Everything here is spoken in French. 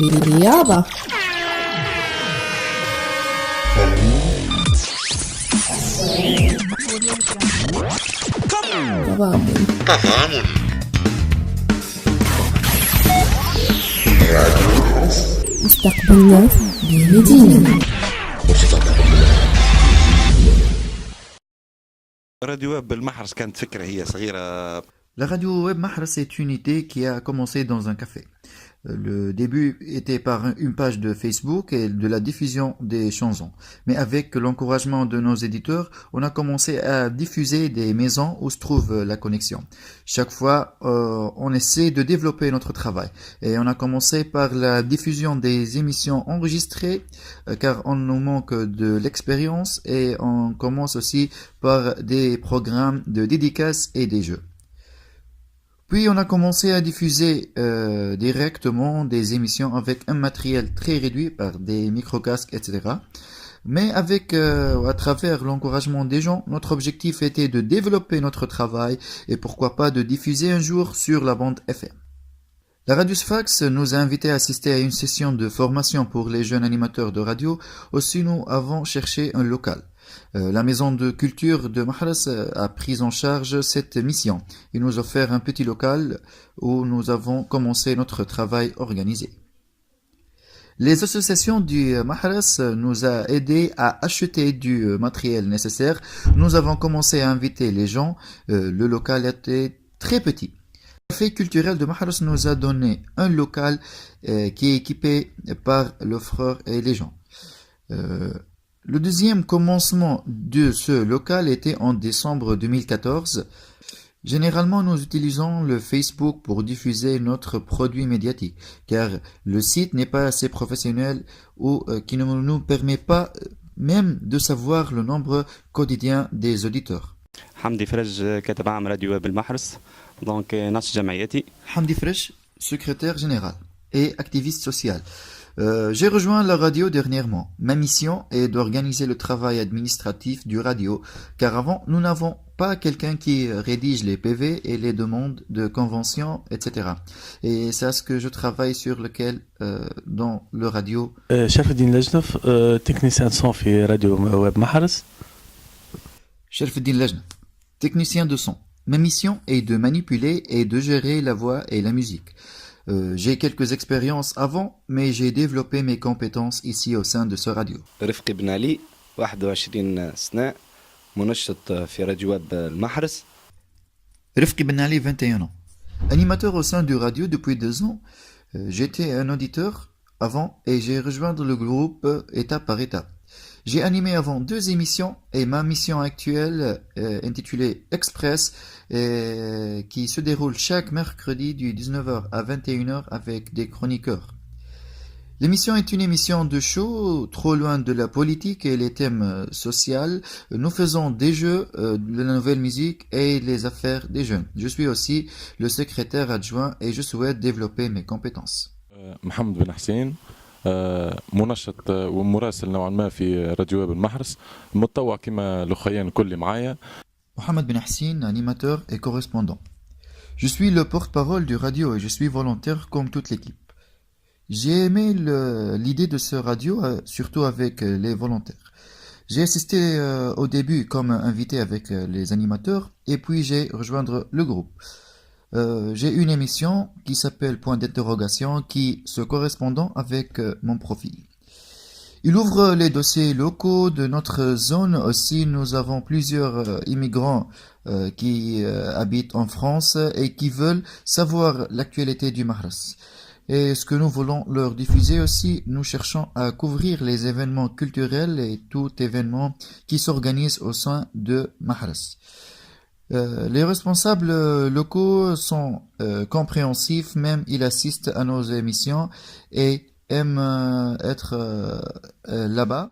رياضة. تضامن. مستقبلنا بمدينة. راديو ويب بالمحرس كانت فكرة هي صغيرة. La radio Web Mahras est une idée qui a commencé dans un café. Le début était par une page de Facebook et de la diffusion des chansons. Mais avec l'encouragement de nos éditeurs, on a commencé à diffuser des maisons où se trouve la connexion. Chaque fois, on essaie de développer notre travail. Et on a commencé par la diffusion des émissions enregistrées, car on nous manque de l'expérience, et on commence aussi par des programmes de dédicaces et des jeux. Puis on a commencé à diffuser directement des émissions avec un matériel très réduit par des micro-casques, etc. Mais à travers l'encouragement des gens, notre objectif était de développer notre travail et pourquoi pas de diffuser un jour sur la bande FM. La Radio Sfax nous a invités à assister à une session de formation pour les jeunes animateurs de radio. Aussi, nous avons cherché un local. La maison de culture de Mahras a pris en charge cette mission. Ils nous ont offert un petit local où nous avons commencé notre travail organisé. Les associations du Mahras nous a aidés à acheter du matériel nécessaire. Nous avons commencé à inviter les gens. Le local était très petit. Le café culturel de Mahras nous a donné un local qui est équipé par l'offreur et les gens. Le deuxième commencement de ce local était en décembre 2014. Généralement, nous utilisons le Facebook pour diffuser notre produit médiatique, car le site n'est pas assez professionnel ou qui ne nous permet pas même de savoir le nombre quotidien des auditeurs. حمدي فرج كاتب عام راديو بالمحرس دونك نشط جمعيتي. Hamdi Fresh, secrétaire général et activiste social. J'ai rejoint la radio dernièrement. Ma mission est d'organiser le travail administratif du radio, car avant, nous n'avons pas quelqu'un qui rédige les PV et les demandes de convention, etc. Et c'est à ce que je travaille sur lequel dans le radio. شرف الدين لجنف تكنيسيان صون في راديو ويب محرس. Sherfeddin Lajnaf, technicien de son. Ma mission est de manipuler et de gérer la voix et la musique. J'ai quelques expériences avant, mais j'ai développé mes compétences ici au sein de ce radio. رفقي بن علي 21 سنة منشط في راديو ويب المحرس. Rifki Ben Ali, 21 ans. Animateur au sein du radio depuis 2 ans, j'étais un auditeur avant et j'ai rejoint le groupe étape par étape. J'ai animé avant 2 émissions et ma mission actuelle intitulée Express qui se déroule chaque mercredi du 19h à 21h avec des chroniqueurs. L'émission est une émission de show, trop loin de la politique et les thèmes sociaux. Nous faisons des jeux, de la nouvelle musique et les affaires des jeunes. Je suis aussi le secrétaire adjoint et je souhaite développer mes compétences. محمد بن حسين منشط ومراسل نوعا ما في راديو ويب المحرس متطوع كما الاخوين كل معايا. Mohamed Ben Hassin, animateur et correspondant. Je suis le porte-parole du radio et je suis volontaire comme toute l'équipe. J'ai aimé l'idée de ce radio, surtout avec les volontaires. J'ai assisté au début comme invité avec les animateurs et puis j'ai rejoint le groupe. J'ai une émission qui s'appelle Point d'interrogation qui se correspondant avec mon profil. Il ouvre les dossiers locaux de notre zone. Aussi, nous avons plusieurs immigrants qui habitent en France et qui veulent savoir l'actualité du Mahras. Et ce que nous voulons leur diffuser aussi, nous cherchons à couvrir les événements culturels et tout événement qui s'organise au sein de Mahras. Les responsables locaux sont compréhensifs, même ils assistent à nos émissions et aiment être là-bas.